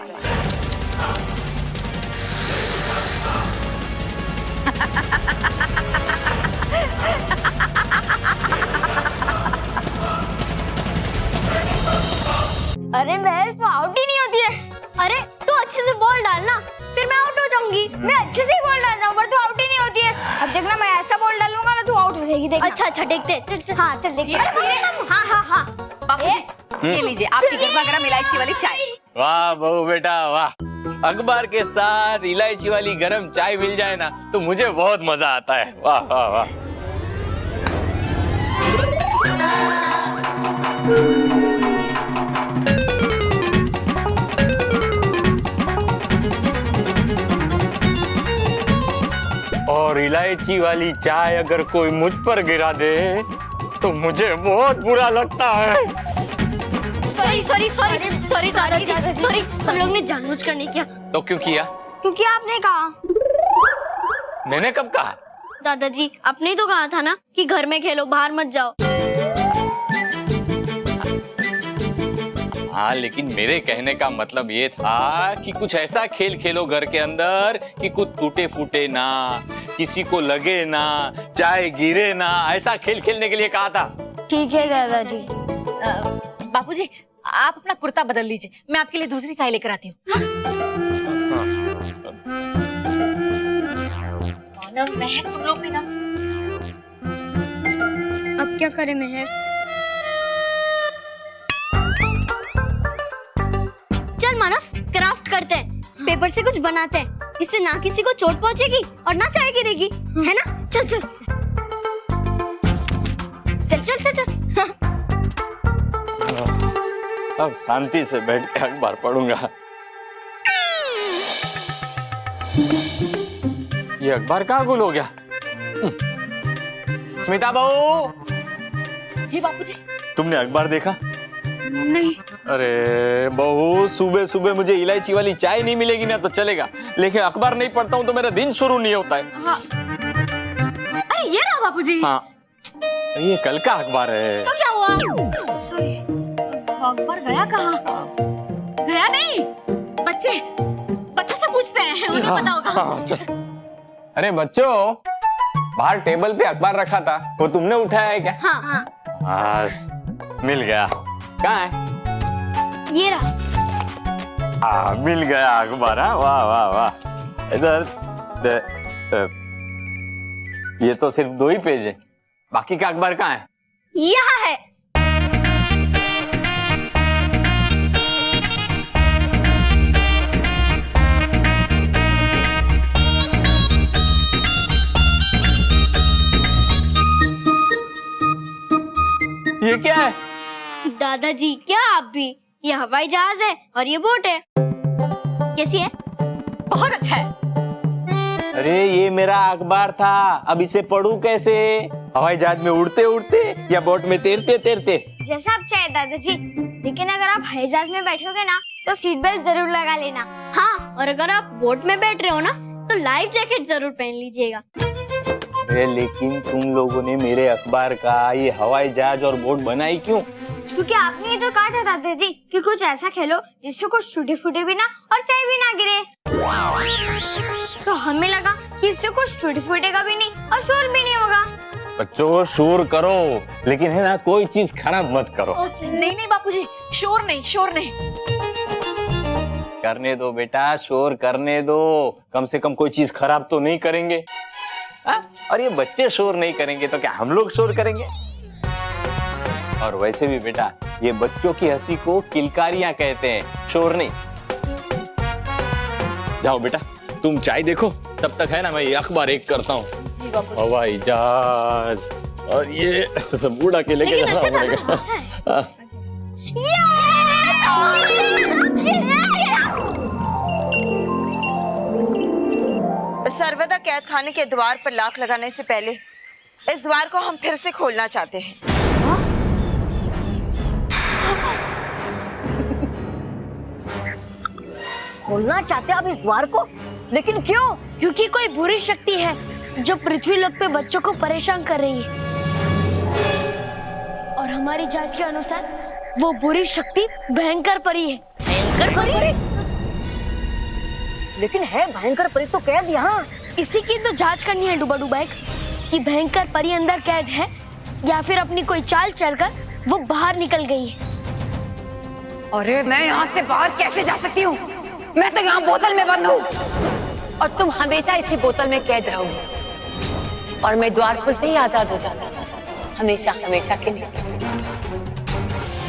अरे महज तो आउट ही नहीं होती है। अरे तू अच्छे से बॉल डालना, फिर मैं आउट हो जाऊंगी। मैं अच्छे से ही बॉल डाल रहा हूँ पर तू आउट ही नहीं होती है। अब देखना मैं ऐसा बॉल डालूंगा ना तू आउट हो जाएगी। देख अच्छा अच्छा देखते चल, हाँ चल देखते। हाँ हाँ हाँ बापू ये लीजिए आपकी गर्मा गर्म इलायची वाली चाय। वाह बहू बेटा वाह। अखबार के साथ इलायची वाली गरम चाय मिल जाए ना तो मुझे बहुत मजा आता है। वाह वाह वाह। और इलायची वाली चाय अगर कोई मुझ पर गिरा दे तो मुझे बहुत बुरा लगता है। सॉरी सॉरी सॉरी सॉरी दादाजी सॉरी, हम लोग ने जानबूझकर नहीं किया। तो क्यों किया? क्योंकि आपने कहा। मैंने कब कहा? दादाजी आपने तो कहा था ना कि घर में खेलो बाहर मत जाओ। हाँ लेकिन मेरे कहने का मतलब ये था कि कुछ ऐसा खेल खेलो घर के अंदर कि कुछ टूटे फूटे ना, किसी को लगे ना, चाहे गिरे ना, ऐसा खेल खेलने के लिए कहा था। ठीक है दादाजी। बापूजी आप अपना कुर्ता बदल लीजिए, मैं आपके लिए दूसरी चाय लेकर आती हूँ। महक तुम लोग भी ना। अब क्या करें महक? चल मानव क्राफ्ट करते हैं, पेपर से कुछ बनाते हैं, इससे ना किसी को चोट पहुंचेगी और ना चाय गिरेगी, है ना? चल चल चल चल चल चल। अब शांति से बैठ के अखबार पढ़ूंगा। ये अखबार कहाँ गुल हो गया? स्मिता बहू। जी बापूजी। तुमने अखबार देखा? नहीं। अरे बहू सुबह सुबह मुझे इलायची वाली चाय नहीं मिलेगी ना तो चलेगा, लेकिन अखबार नहीं पढ़ता हूँ तो मेरा दिन शुरू नहीं होता है। हाँ। अरे ये रहा बापूजी। हाँ ये कल का अखबार है। तो क्या हुआ? सॉरी अखबार गया कहाँ? गया नहीं। बच्चे से पूछते हैं, उन्हें पता होगा। हाँ, अरे बच्चों बाहर टेबल पे अखबार रखा था, वो तुमने उठाया है क्या? हाँ हाँ। मिल गया। कहाँ है? ये रहा। हाँ मिल गया अखबार। वाह वाह वाह। इधर ये तो सिर्फ 2 ही पेज है, बाकी का अखबार कहाँ है? यहाँ है। ये क्या है? दादाजी क्या आप भी? ये हवाई जहाज है और ये बोट है। कैसी है? बहुत अच्छा है। अरे ये मेरा अखबार था, अब इसे पढ़ूं कैसे? हवाई जहाज में उड़ते उड़ते या बोट में तैरते तैरते? जैसा आप चाहे दादाजी, लेकिन अगर आप हवाई जहाज में बैठोगे ना तो सीट बेल्ट जरूर लगा लेना। हाँ और अगर आप बोट में बैठ रहे हो ना तो लाइफ जैकेट जरूर पहन लीजिएगा। लेकिन तुम लोगों ने मेरे अखबार का ये हवाई जहाज और बोट बनाई क्यों? क्योंकि आपने ये तो कहा था दादाजी कि कुछ ऐसा खेलो जिससे कुछ टूटे फूटे भी ना और चाय भी ना गिरे। तो हमें लगा कि इससे कुछ टूटे फूटेगा भी नहीं और शोर भी नहीं होगा। बच्चों शोर करो, लेकिन है ना कोई चीज खराब मत करो। नहीं बापूजी, शोर नहीं। करने दो बेटा, शोर करने दो, कम से कम कोई चीज खराब तो नहीं करेंगे। और ये बच्चे शोर नहीं करेंगे तो क्या हम लोग शोर करेंगे? और वैसे भी बेटा ये बच्चों की हंसी को किलकारियां कहते हैं, शोर नहीं। जाओ बेटा तुम चाय देखो, तब तक है ना मैं ये अखबार एक करता हूँ। हवाई जहाज और ये बूढ़ा के लेके जाना पड़ेगा। सर्वदा कैद खाने के द्वार पर लाख लगाने से पहले इस द्वार को हम फिर से खोलना चाहते हैं। खोलना चाहते आप इस द्वार को, लेकिन क्यों? क्योंकि कोई बुरी शक्ति है जो पृथ्वी लोक पे बच्चों को परेशान कर रही है, और हमारी जांच के अनुसार वो बुरी शक्ति भयंकर परी है। भयंकर परी? लेकिन है भयंकर परी तो कैद यहाँ। इसी की तो जांच करनी है डूबा डूबा एक, कि भयंकर परी अंदर कैद है या फिर अपनी कोई चाल चलकर वो बाहर निकल गई है। अरे मैं यहाँ से बाहर कैसे जा सकती हूँ? मैं तो यहाँ बोतल में बंद हूँ, और तुम हमेशा इसी बोतल में कैद रहोगी, और मैं द्वार खुलते ही आजाद हो जाऊंगा, हमेशा हमेशा के लिए।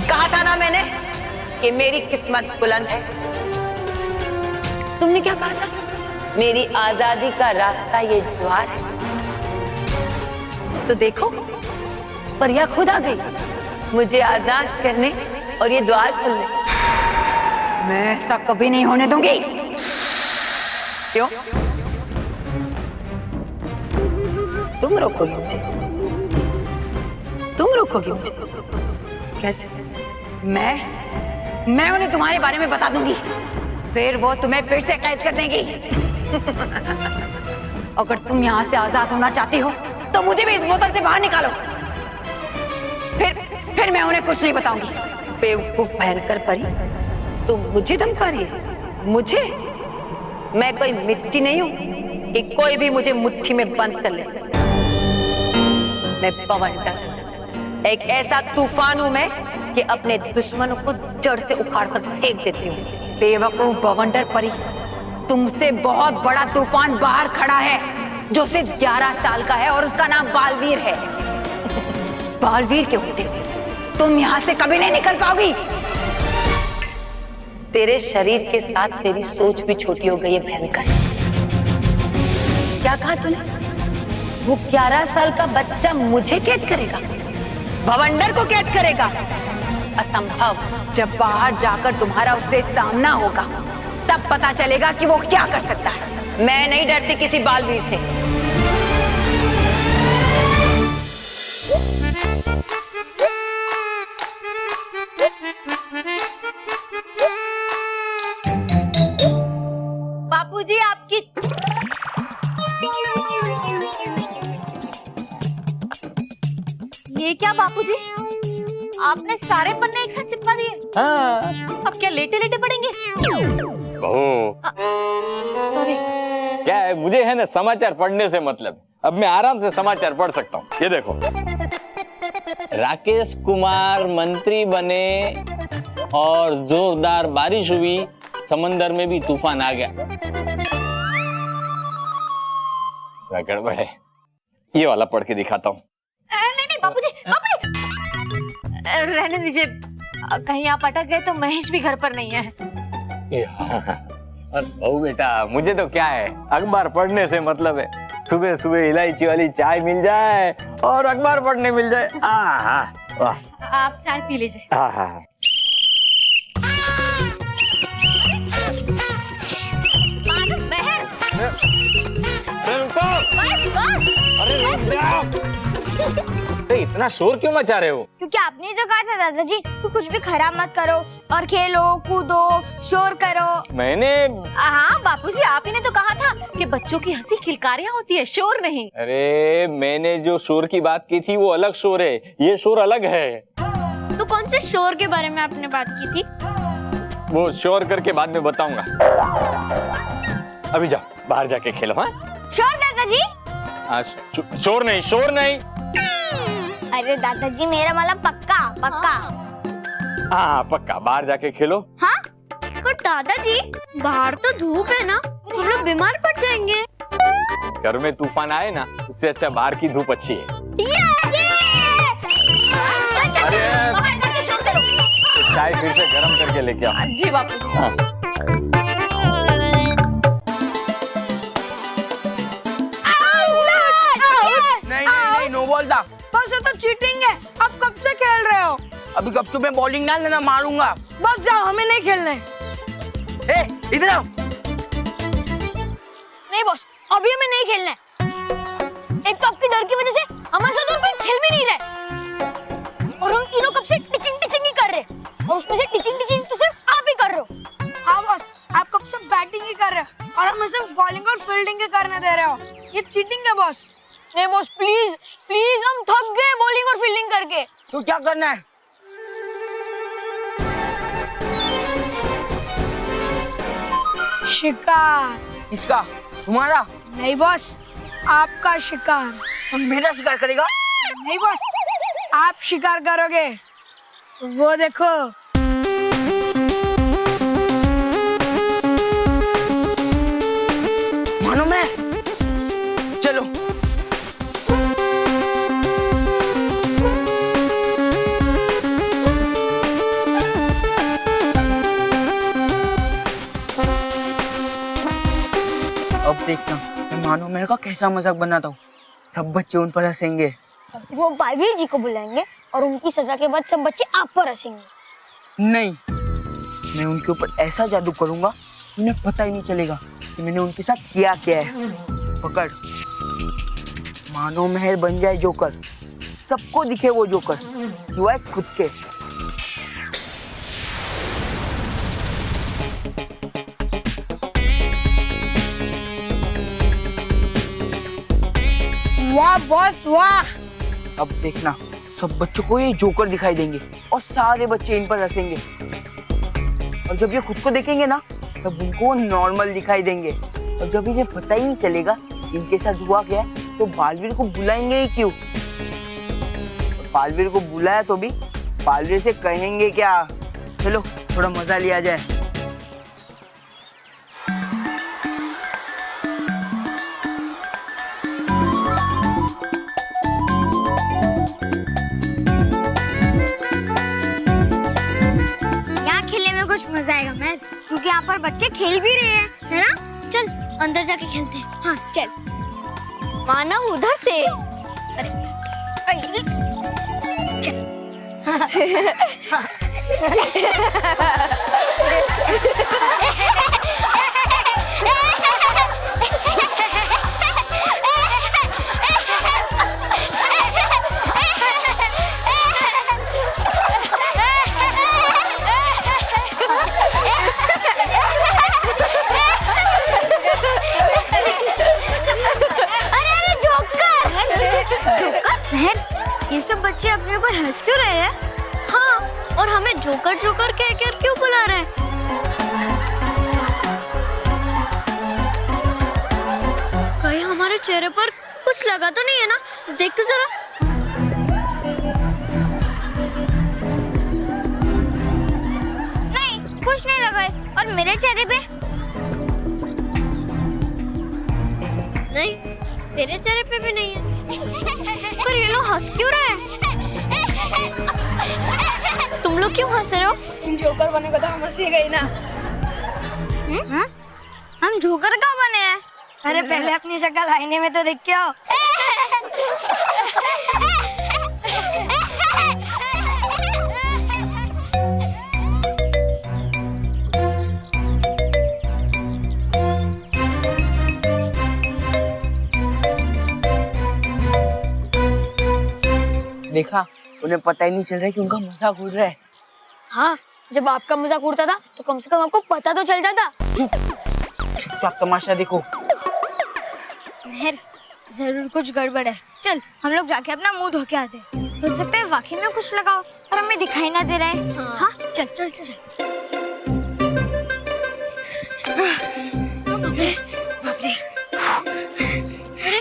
कहा था ना मैंने कि मेरी किस्मत बुलंद है। तुमने क्या कहा था? मेरी आजादी का रास्ता ये द्वार है। तो देखो, परिया खुद आ गई मुझे आजाद करने और ये द्वार खोलने। मैं ऐसा कभी नहीं होने दूंगी। क्यों? तुम रोकोगी मुझे? तुम रोकोगी मुझे? कैसे? मैं उन्हें तुम्हारे बारे में बता दूंगी, फिर वो तुम्हें फिर से कैद कर देंगी। अगर तुम यहाँ से आजाद होना चाहती हो तो मुझे भी इस बोतल से बाहर निकालो, फिर मैं उन्हें कुछ नहीं बताऊंगी। बेवकूफ भयंकर परी, तुम मुझे धमका रही है? मुझे? मैं कोई मिट्टी नहीं हूं कि कोई भी मुझे मुट्ठी में बंद कर ले। मैं बवंडर, एक ऐसा तूफान हूं मैं कि अपने दुश्मनों को जड़ से उखाड़ कर फेंक देती हूँ। बेवकूफ बवंडर परी, तुमसे बहुत बड़ा तूफान बाहर खड़ा है जो सिर्फ 11 साल का है और उसका नाम बालवीर है। बालवीर के होते हुए तुम यहाँ से कभी नहीं निकल पाओगी। तेरे शरीर के साथ तेरी सोच भी छोटी हो गई है भयंकर। क्या कहा तूने? वो 11 साल का बच्चा मुझे कैद करेगा? भवंडर को कैद करेगा? असंभव। जब बाहर जाकर तुम्हारा उससे सामना होगा तब पता चलेगा कि वो क्या कर सकता है। मैं नहीं डरती किसी बालवीर से। बापूजी आपकी ये क्या बापूजी, आपने सारे पन्ने एक साथ चिपका दिए? हाँ। अब क्या लेटे लेटे पढ़ेंगे? बहू, सॉरी। क्या है, मुझे है ना समाचार पढ़ने से मतलब। अब मैं आराम से समाचार पढ़ सकता हूँ। ये देखो, राकेश कुमार मंत्री बने और जोरदार बारिश हुई, समंदर में भी तूफान आ गया। क्या गड़बड़ है? ये वाला पढ़ के दिखाता हूँ। नहीं बापूजी, रहने दीजिए। कहीं आप अटक गए तो महेश भी घर पर नहीं है। बहू बेटा, मुझे तो क्या है, अखबार पढ़ने से मतलब है। सुबह सुबह इलायची वाली चाय मिल जाए और अखबार पढ़ने मिल जाए। आप चाय पी लीजिए। मेहर, अरे इतना शोर क्यों मचा रहे हो? क्योंकि आपने जो कहा था दादाजी कि कुछ भी खराब मत करो और खेलो कूदो शोर करो। मैंने? हाँ बापूजी, आप ही ने तो कहा था कि बच्चों की हंसी किलकारियां होती है, शोर नहीं। अरे मैंने जो शोर की बात की थी वो अलग शोर है, ये शोर अलग है। तो कौन से शोर के बारे में आपने बात की थी? वो शोर करके बाद में बताऊंगा। अभी जाओ बाहर जाके खेलो। हाँ शोर दादाजी? शोर नहीं, शोर नहीं। अरे दादाजी, मेरा मतलब पक्का पक्का। हाँ पक्का, बाहर जाके खेलो। हाँ पर दादाजी, बाहर तो धूप है ना, हम लोग बीमार पड़ जाएंगे। घर में तूफान आए ना, उससे अच्छा बाहर की धूप अच्छी है। अरे चाय फिर से गर्म करके लेके आओ। जी बापूजी। हाँ। नहीं, नो बोलता। बस ये तो चीटिंग है। आप कब से खेल रहे हो? अभी कब तुम्हें बॉलिंग डाल लेना, मारूंगा। बस जाओ, हमें नहीं खेलने। इधर आओ। नहीं बॉस, अभी हमें नहीं खेलना है। एक तो आपके डर की वजह से हमारे साथ और कोई खेल भी नहीं रहे और हम तीनों कब से टीचिंग ही कर रहे और उसमें से टीचिंग तो सिर्फ आप ही कर रहे हो। हाँ बॉस, आप कब से बैटिंग ही कर रहे हो और हमें सिर्फ बॉलिंग और फील्डिंग ही करने दे रहे हो। ये चीटिंग है बॉस। नहीं बॉस, प्लीज प्लीज, हम थक गए बॉलिंग और फील्डिंग करके। तो क्या करना है? शिकार। इसका? तुम्हारा? नहीं बॉस, आपका शिकार। तुम मेरा शिकार करेगा? नहीं बॉस, आप शिकार करोगे। वो देखो। मानो मैं। चलो। अब देखना मैं मानो मेरे का कैसा मजाक बनाता हूँ। सब बच्चे उन पर हंसेंगे। वो बालवीर जी को बुलाएंगे और उनकी सजा के बाद सब बच्चे आप पर हंसेंगे। नहीं, मैं उनके ऊपर ऐसा जादू करूंगा उन्हें पता ही नहीं चलेगा कि मैंने उनके साथ किया क्या है। पकड़। मानो महर बन जाए जोकर, सबको दिखे वो जोकर सिवाय खुद के। वाह बॉस वाह। अब देखना सब बच्चों को ये जोकर दिखाई देंगे और सारे बच्चे इन पर हंसेंगे और जब ये खुद को देखेंगे ना तब उनको नॉर्मल दिखाई देंगे और जब इन्हें पता ही नहीं चलेगा इनके साथ हुआ क्या है तो बालवीर को बुलाएंगे ही क्यों। और बालवीर को बुलाया तो भी बालवीर से कहेंगे क्या। चलो थोड़ा मजा लिया जाए। मजा आएगा मैं, क्योंकि यहाँ पर बच्चे खेल भी रहे हैं, है ना? चल अंदर जाके खेलते हैं। हाँ चल। मानव उधर से। अरे चल। ये सब बच्चे अपने ऊपर हंस क्यों रहे हैं? हाँ, और हमें जोकर जोकर कहकर क्यों बुला रहे हैं? कहीं हमारे चेहरे पर कुछ लगा तो नहीं है ना? देख तो जरा। नहीं, कुछ नहीं लगा है। और मेरे चेहरे पे? नहीं, तेरे चेहरे पे भी नहीं है। पर ये लोग हंस क्यों रहे हैं? तुम लोग क्यों हंस रहे हो? जोकर बने तो हम हंसी गई ना। हम जोकर कहाँ बने हैं? अरे पहले अपनी शक्ल आईने में तो देख के आओ। देखा, उन्हें पता ही नहीं चल रहा है कि उनका मजाक उड़ रहा है। हाँ, जब आपका मजाक उड़ता था तो कम से कम आपको पता तो चल जाता। तो आप तमाशा देखो। मेहर, जरूर कुछ गड़बड़ है। चल हम लोग जाके अपना मुंह धो के आते हैं। हो सकता है वाकई में कुछ लगा हो और हमें दिखाई ना दे रहा है। हाँ चल चल चल, चल। बाप रे। अरे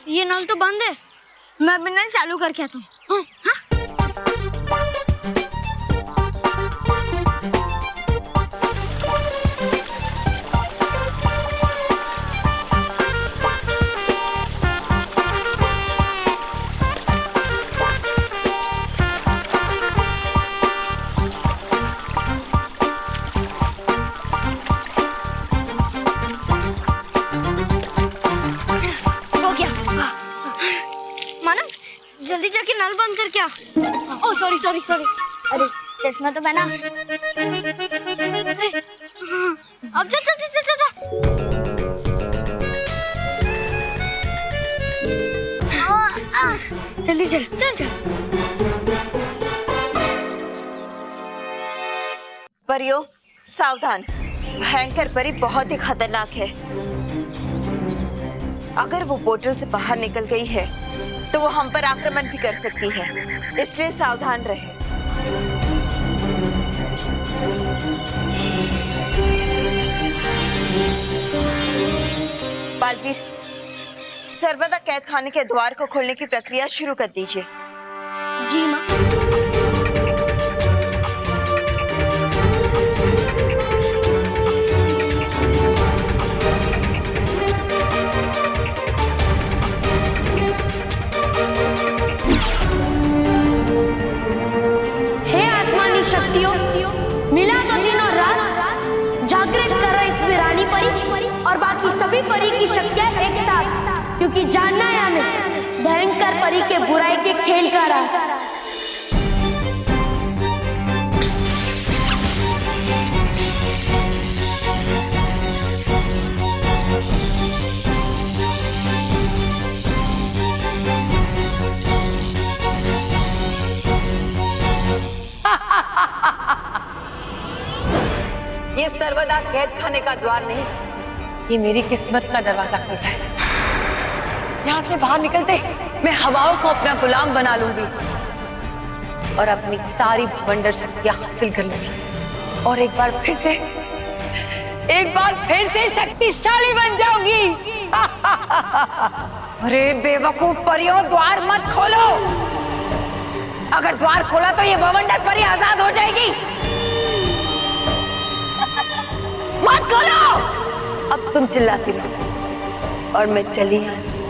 ये नल तो बंद है। मैं अभी नल चालू करके आता हूँ। हाँ? जल्दी जाके नल बंद कर क्या? Oh sorry sorry sorry. अरे चश्मा तो पहना। अब जा जा जा जा जा। जल्दी चल चल चल। परियों, सावधान, भयंकर परी बहुत ही खतरनाक है। अगर वो पोर्टल से बाहर निकल गई है तो वो हम पर आक्रमण भी कर सकती है, इसलिए सावधान रहे। बालवीर, सर्वदा कैद खाने के द्वार को खोलने की प्रक्रिया शुरू कर दीजिए। जी माँ। हे आसमानी शक्तियों, मिला तो दिन और रात, जागृत करो इसमें रानी परी और बाकी सभी परी की शक्तियां एक साथ, क्योंकि जानना है हमें भयंकर परी के बुराई के खेल का राज। ये सर्वदा कैद खाने का द्वार नहीं, ये मेरी किस्मत का दरवाजा खुल रहा है। यहाँ से बाहर निकलते मैं हवाओं को अपना गुलाम बना लूंगी और अपनी सारी भवंडर शक्तियां हासिल कर लूंगी और एक बार फिर से शक्तिशाली बन जाऊंगी। अरे बेवकूफ परियों, द्वार मत खोलो। अगर द्वार खोला तो ये भवंडर परी आजाद हो जाएगी। मत खोलो। अब तुम चिल्लाती रहो और मैं चली यहाँ से,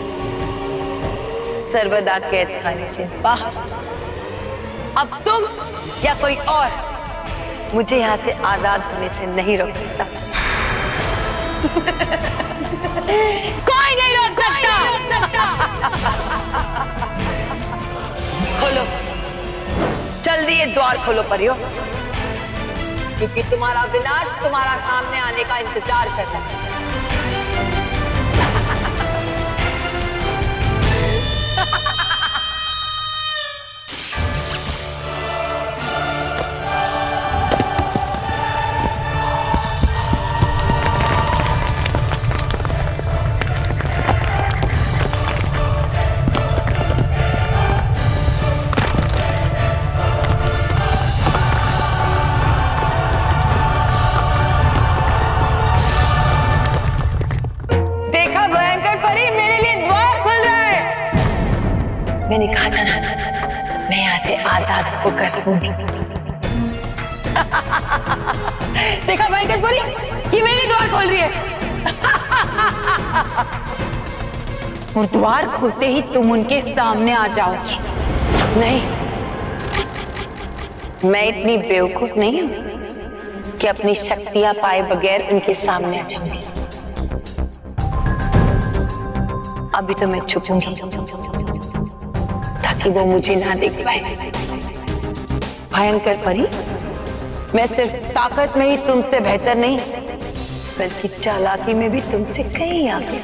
सर्वदा कैद खाने से बाहर। अब तुम या कोई और मुझे यहाँ से आजाद होने से नहीं रोक सकता। कोई नहीं रोक सकता। खोलो, जल्दी ये द्वार खोलो परियो, क्योंकि तुम्हारा विनाश तुम्हारा सामने आने का इंतजार कर रहा है। मैंने कहा था ना, मैं यहाँ से आजाद होकर रहूंगी। देखा भयंकर परी, ये मेरे द्वार खोल रही है। और द्वार खोलते ही तुम उनके सामने आ जाओगी। नहीं, मैं इतनी बेवकूफ नहीं हूं कि अपनी शक्तियां पाए बगैर उनके सामने आ जाऊंगी। अभी तो मैं छुपूंगी ताकि वो मुझे ना देख पाए। भयंकर परी, मैं सिर्फ ताकत में ही तुमसे बेहतर नहीं, बल्कि चालाकी में भी तुमसे कहीं आगे।